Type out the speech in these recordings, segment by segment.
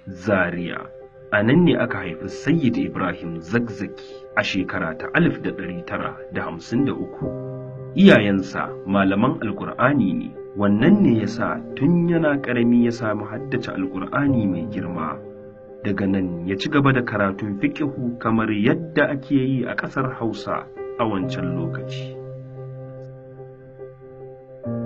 Zaria. A nan ne aka haifi Sayyid Ibrahim Zakzaky a shekara ta 1953. Iyayensa malaman Alƙur'ani ne, wannan ne yasa tun yana ƙarami ya samu haddace Alƙur'ani mai girma. Daga nan ya ci gaba da karatun fiƙihu kamar yadda ake yi a ƙasar Hausa a wancan lokaci.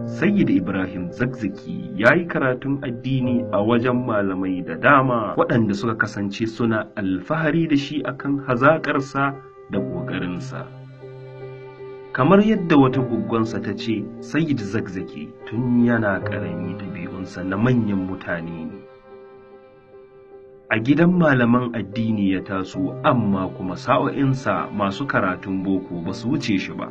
Sayyid Ibrahim Zakzaky ya yi karatun addini a wajen malamai da dama waɗanda suka kasance suna alfahari da shi akan hazaƙarsa da ƙoƙarinsa. Kamar yadda wata goggonsa ta ce, Sayyid Zakzaky tun yana ƙarami ɗabi'unsa na manyan mutane ne. A gidan malaman addini ya taso, amma kuma sa'o'insa masu karatun boko ba su wuce shi ba.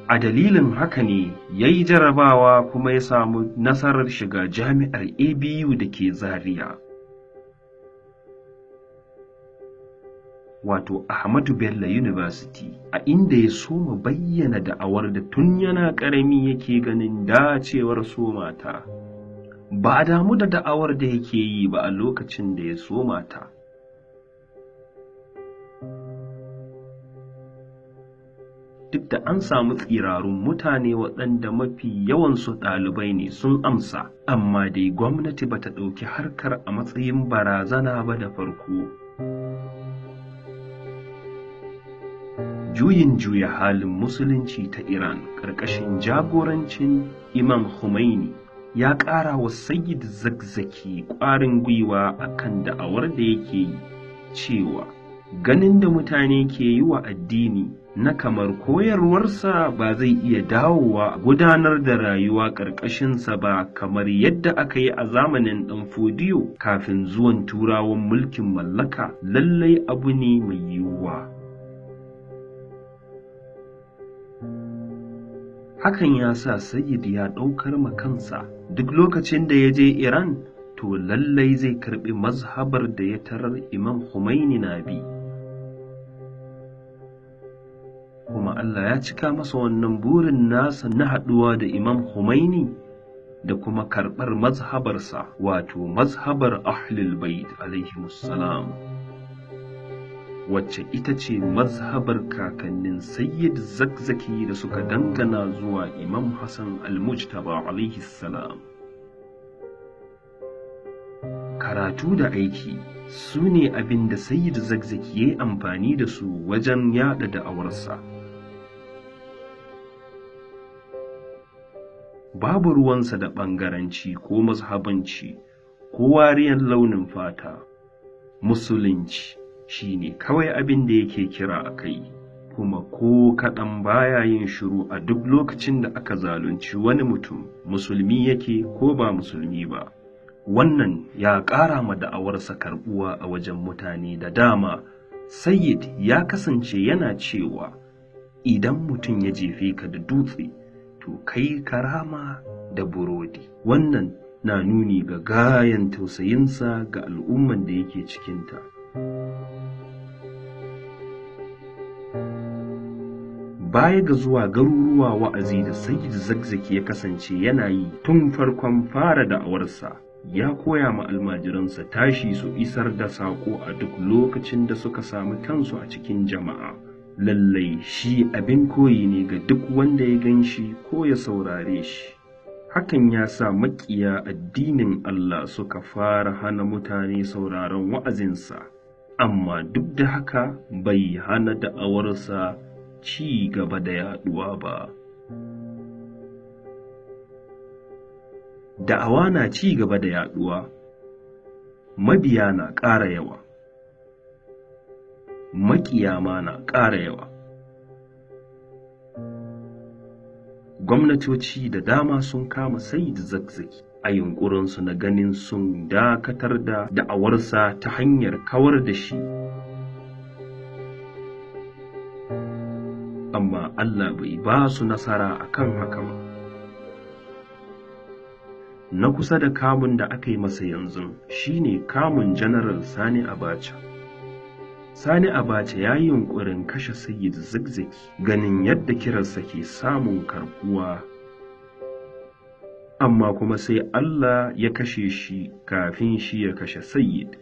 A dalilin haka ne ya yi jarabawa kuma ya samu nasarar shiga jami'ar ABU da ke Zaria. Wato Ahmadu Bello University, a inda ya soma bayyana da'awar da tun yana ƙarami yake ganin dacewar soma ta. Ba a damu da da'awar da yake yi ba a lokacin da ya soma ta. Duk da an samu tsirarun mutane waɗanda mafi yawansu ɗalibai ne sun amsa, amma dai gwamnati ba ta ɗauki harkar a matsayin barazana ba da farko. Juyin juya halin musulunci ta Iran ƙarƙashin jagorancin Imam Khomeini ya ƙara wa Sayyid Zakzaky ƙwarin gwiwa akan da'awar da yake yi, cewa ganin da mutane ke yi wa addini na kamar koyarwarsa ba zai iya dawowa gudanar da rayuwa ƙarƙashinsa ba kamar yadda aka yi a zamanin ɗan Fodiyo kafin zuwan turawan mulkin mallaka, lallai abu ne mai yiwuwa. Hakan ya sa Sayyid ya ɗaukar makansa duk lokacin da ya je Iran, to lallai zai karɓi mazhabar da ya tarar Imam Khomeini na bi. Kuma Allah ya cika masa wannan burin nasa na haɗuwa da Imam Khomeini da kuma karɓar mazhabarsa, wato mazhabar Ahlul Bait alaihimussalam, wacce ita ce mazhabar kakannin Sayyid Zakzaky da suka dangana zuwa Imam Hassan al-Mujtaba alaihissalam. Karatu da aiki su ne abin da Sayyid Zakzaky ya yi amfani da su wajen yaɗa da'awarsa. Babu ruwansa da ɓangaranci ko mazhabanci ko wariyar launin fata. Musulunci shi ne kawai abin da yake kira a kai, kuma ko kaɗan baya yin shiru a duk lokacin da aka zalunci wani mutum, musulmi yake ko ba musulmi ba. Wannan ya ƙara ma da'awarsa karɓuwa a wajen mutane da dama. Sayyid ya kasance yana cewa, idan mutum ya jefe ka da dutse, to kai karama da burodi. Wannan na nuni ga gayan tausayinsa ga al'umman da yake cikinta. Baya ga zuwa garuruwa wa'azi da Sayyid Zakzaky ya kasance yana yi tun farkon fara da'awarsa, ya koya ma almajiransa tashi su isar da saƙo a duk lokacin da suka samu kansu a cikin jama'a. Lallai shi abin koyi ne ga duk wanda ya gan shi ko ya saurare shi. Hakan ya sa maƙiya addinin Allah suka fara hana mutane sauraron wa'azinsa, amma duk da haka bai hana da'awarsa ci gaba da yaɗuwa ba. Da'awa na ci gaba da yaɗuwa, mabiya na ƙara yawa, maƙiya ma na ƙara yawa. Gwamnatoci da dama sun kama Sayyid Zakzaky a yunƙurinsu na ganin sun dakatar da da'awarsa ta hanyar kawar da shi. Amma Allah bai ba su nasara akan haka ba. Na kusa da kamun da aka yi masa yanzu shine kamun General Sani Abacha. Sani Abacha ya yi yunƙurin kashe Sayyid Zakzaky ganin yadda kiransa ke samun karɓuwa, amma kuma sai Allah ya kashe shi kafin shi ya kashe Sayyid.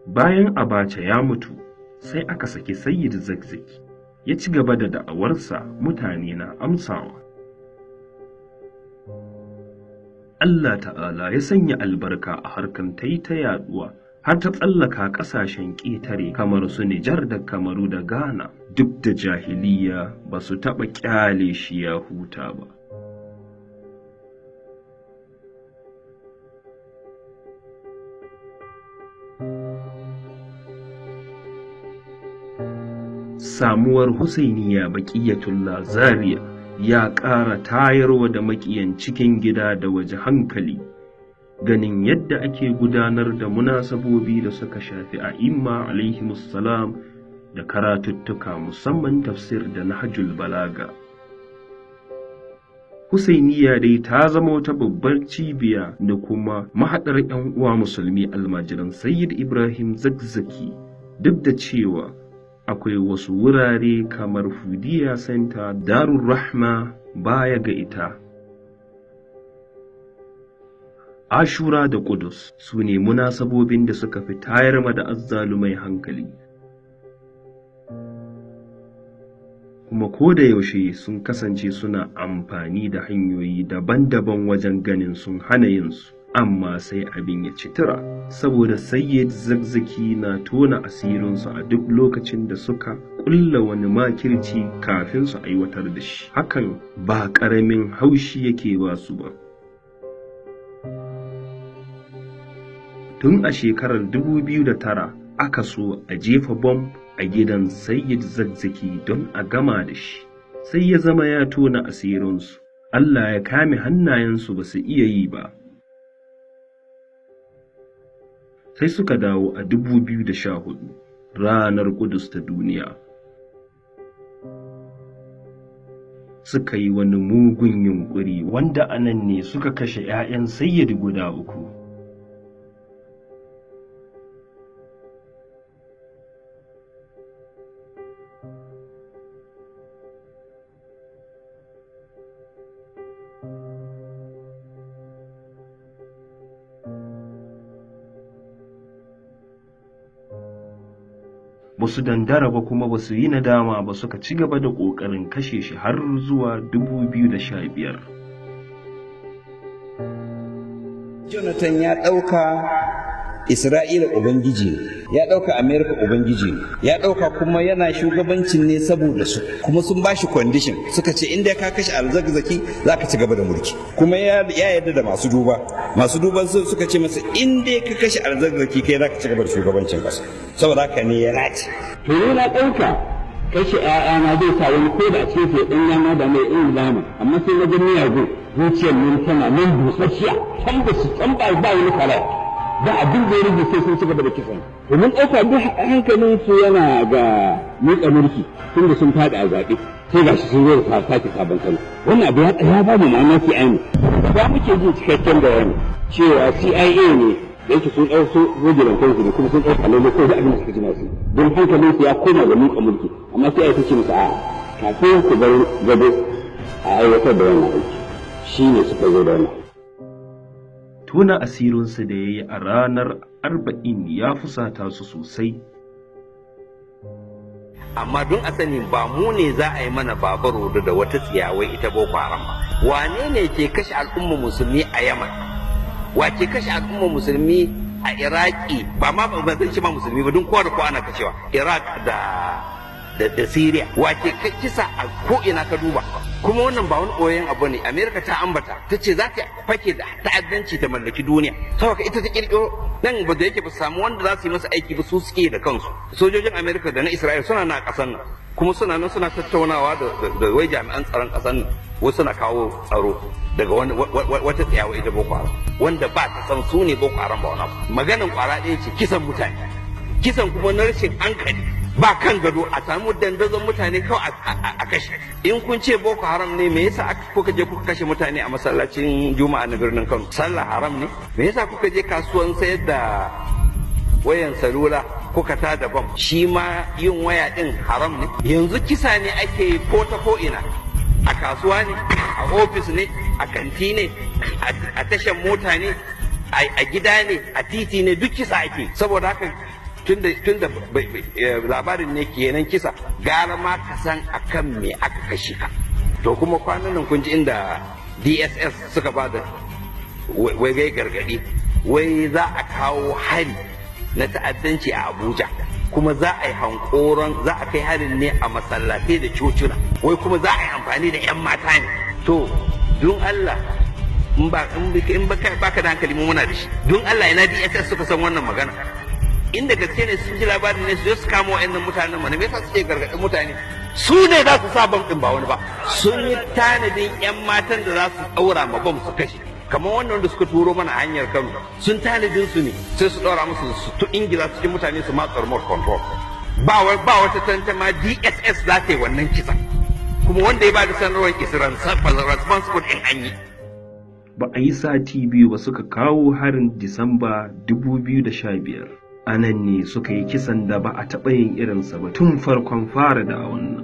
Bayan Abacha ya mutu, sai aka saki Sayyid Zakzaky ya ci gaba da da'awarsa, mutane na amsawa. Allah ta'ala ya sanya albarka a harkan ta yaduwa har ta tsallaka ƙasashen ƙetare kamar su Nijar da Kamaru da Ghana. Duk da jahiliya ba su taɓa ƙyale shi ya huta ba. Samuwar Husainiya Baqiyatullah Zaria ya ƙara tayarwa da maƙiyan cikin gida da waje hankali, ganin yadda ake gudanar da munasabobi da suka shafi a'imma alaihimussalam da karatuttuka, musamman tafsir da nahjul balaga. Husainiya dai ta zama wata babbar cibiya da kuma mahaɗar 'yan uwa musulmi almajiran Sayyid Ibrahim Zakzaky, duk da cewa akwai wasu wurare kamar Fudiya Center, Darul Rahma baya ga ita. Ashura da Qudus su ne munasabobin da suka fi tayar da azzalumai hankali, kuma ko da yaushe sun kasance suna amfani da hanyoyi daban-daban wajen ganin sun hana yinsu, amma sai abin ya ci tura, saboda Sayyid Zakzaky na tona asirinsu a duk lokacin da suka ƙulla wani makirci kafin su aiwatar da shi. Hakan ba ƙaramin haushi yake ba su ba. Tun a shekarar 2009 aka so a jefa bom a gidan Sayyid Zakzaky don a gama da shi, sai ya zama ya tona asirinsu. Allah ya kame hannayensu ba su iya yi ba. Sai suka dawo a 2014, ranar Ƙudus ta duniya. Suka yi wani mugun yunƙuri wanda anan ne suka kashe 'ya'yan Sayyid guda 3. Ba su dandara ba kuma ba su yi nadama ba, suka ci gaba da ƙoƙarin kashe shi har zuwa 2015. Jonathan ya ɗauka Isra'ila Ubangiji ne, ya ɗauka Amerika Ubangiji ne, ya ɗauka kuma yana shugabancin ne saboda su, kuma sun ba shi condition suka ce inda ka kashe Al-Zakzaky za ka ci gaba da mulki, kuma ya yarda da masu duba suka ce masa inda ka kashe Al-Zakzaky kai za ka ci gaba da shugabancin ƙasa, saboda haka ne ya nace. To ne na ɗauka kashe ‘ya'yana zai sa wani ko da a cikin sai ɗan yana da mai irin zama, amma sai na gani yago zuciyar nan tana nan busasshiya, can ba su can ba wani kala. Da abin da ya rage sai sun ci gaba da kisan. Domin ɗauka duk hankalin su yana ga miƙa mulki tun da sun faɗi a zaɓe. Sai ga shi sun zo da sake sabon salo. Wannan abu ya ba mu mamaki aini. Ba muke jin cikakken bayani cewa CIA ne da yake sun ɗauko gojiran kansu ne kuma sun ɗauka lalle ko da abin da suka ji masu. Don hankalin su ya koma ga miƙa mulki. Amma sai ta ce musu a'a kafin ku bar gado a aiwatar da wannan aiki. Shi ne suka zo da wannan. Tona asirinsu da ya yi a ranar 40 ya fusata su sosai. Amma don a sani ba mu ne za a yi mana babaro da wata tsiyawai ita Boko Haram ba. Wane ne ke kashe al'ummar musulmi a Yaman? Wa ke kashe al'ummar musulmi a Iraki? Ba ma ba zan ce ma musulmi ba, don kowa da kowa ana kashewa. Iraq da Syria. Wa ke kisa a ko ina ka duba? Kuma wannan ba wani koyon abu ne. Amerika ta ambata ta ce za ta fake da ta'addanci ta mallaki duniya, saboda ita ta kirkiro nan ba da yake ba samu wanda za su yi masa aiki ba, su suke da kansu. Sojojin Amerika da na Isra'ila suna na kasan nan, kuma suna nan suna tattaunawa da wai jami'an tsaron kasan nan, wasu suna kawo tsaro daga wata tsayawa ita Boko Haram, wanda ba ta san su ne Boko Haram ba wani abu. Maganan kwara ɗaya ce kisan mutane, kisan kuma na rashin hankali, ba kan gado, a samu dandazon mutane kawai a kashe. In kun ce Boko Haram ne, me yasa kuka je kuka kashe mutane a masallacin Juma'a na birnin Kano? Sallah haram ne? Me yasa kuka je kasuwan sayar da wayan salula kuka ta da bam, shi ma yin waya din haram ne. Yanzu kisa ne ake yi ko ta ko ina, a kasuwa ne, a ofis ne, a kanti ne, a tashan mota ne, a gida ne, a titi ne, duk kisa ake. Saboda haka tunda labarin ne kenan kisa, gara ma ka san akan me aka kashe ka. To kuma kwanan nan kun ji inda DSS suka ba da wai gargadi, wai za a kawo hari na ta'addanci a Abuja, kuma za a yi hankoron, za a kai harin ne a masallatai da cocina, wai kuma za a yi amfani da 'yan mata ne. To don Allah, in baka da hankali mu muna da shi, don Allah ina DSS suka san wannan magana? Inda gaske ne sun ji labarin ne su kama wa'annan mutanen mana, me yasa suke gargaɗin mutane? Su ne za su sa bam ɗin ba wani ba. Sun yi tanadin 'yan matan da za su ɗaura ma bam su kashe. Kamar wannan da suka turo mana hanyar Kano, sun tanadin su ne sai su ɗora musu su ingila cikin mutane su matsa remote control. Ba wata tantama DSS za ta yi wannan kisa, kuma wanda ya ba da sanarwar responsible in an yi. Ba a yi sati biyu ba suka kawo harin Disamba 2015. A nan ne suka yi kisan da ba a taɓa yin irinsa ba tun farkon fara da wannan.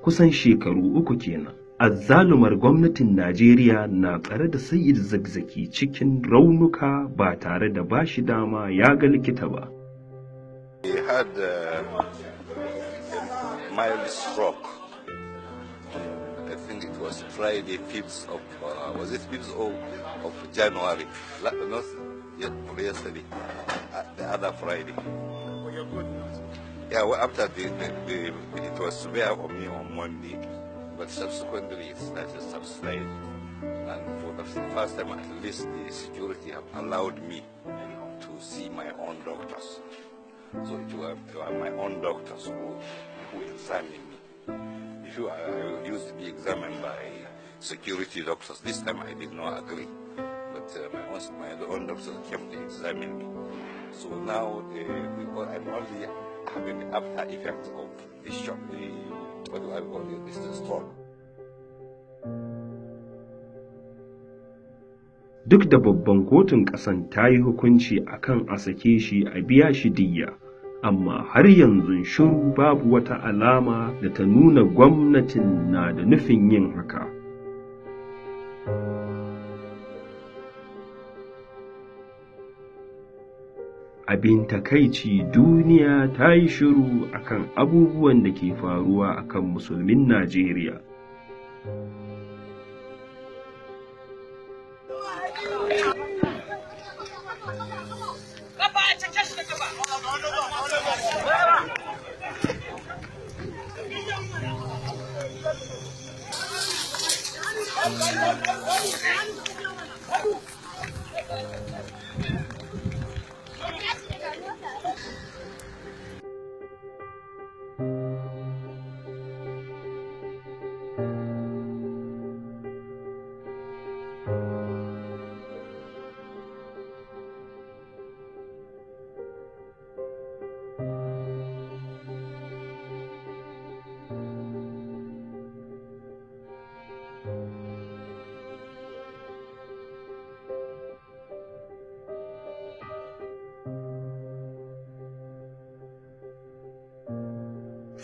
Kusan shekaru 3 kenan, azzalumar gwamnatin Najeriya na tsare da Al-Zakzaky cikin raunuka ba tare da bashi dama ya ga likita ba. He had a mild stroke. I think it was Friday, 5th of January? Not yesterday, the other Friday. Yeah, well, after it was severe for me on Monday, but subsequently it started to subside. And for the first time, at least the security have allowed me to see my own doctors. So it were my own doctors who examined me. Before I used to be examined by security doctors. This time I did not agree, but my own doctors came to examine me. So now I'm only having the after effects of this shock, what do I call it, this stroke. Duk da babban kotun ƙasan ta yi hukunci akan a sake shi a biya shi diyya, amma har yanzu shiru, babu wata alama da ta nuna gwamnatin na da nufin yin haka. Abin takaici, duniya ta yi shiru akan abubuwan da ke faruwa akan musulmin Najeriya.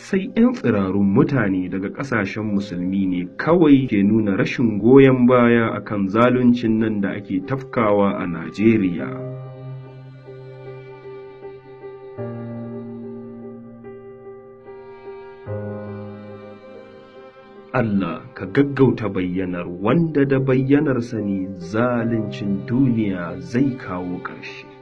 Sai 'yan tsirarun mutane daga ƙasashen musulmi ne kawai ke nuna rashin goyon baya akan zaluncin nan da ake tafkawa a Najeriya. Allah ka gaggauta bayyanar wanda da bayyanarsa ne zaluncin duniya zai kawo ƙarshe.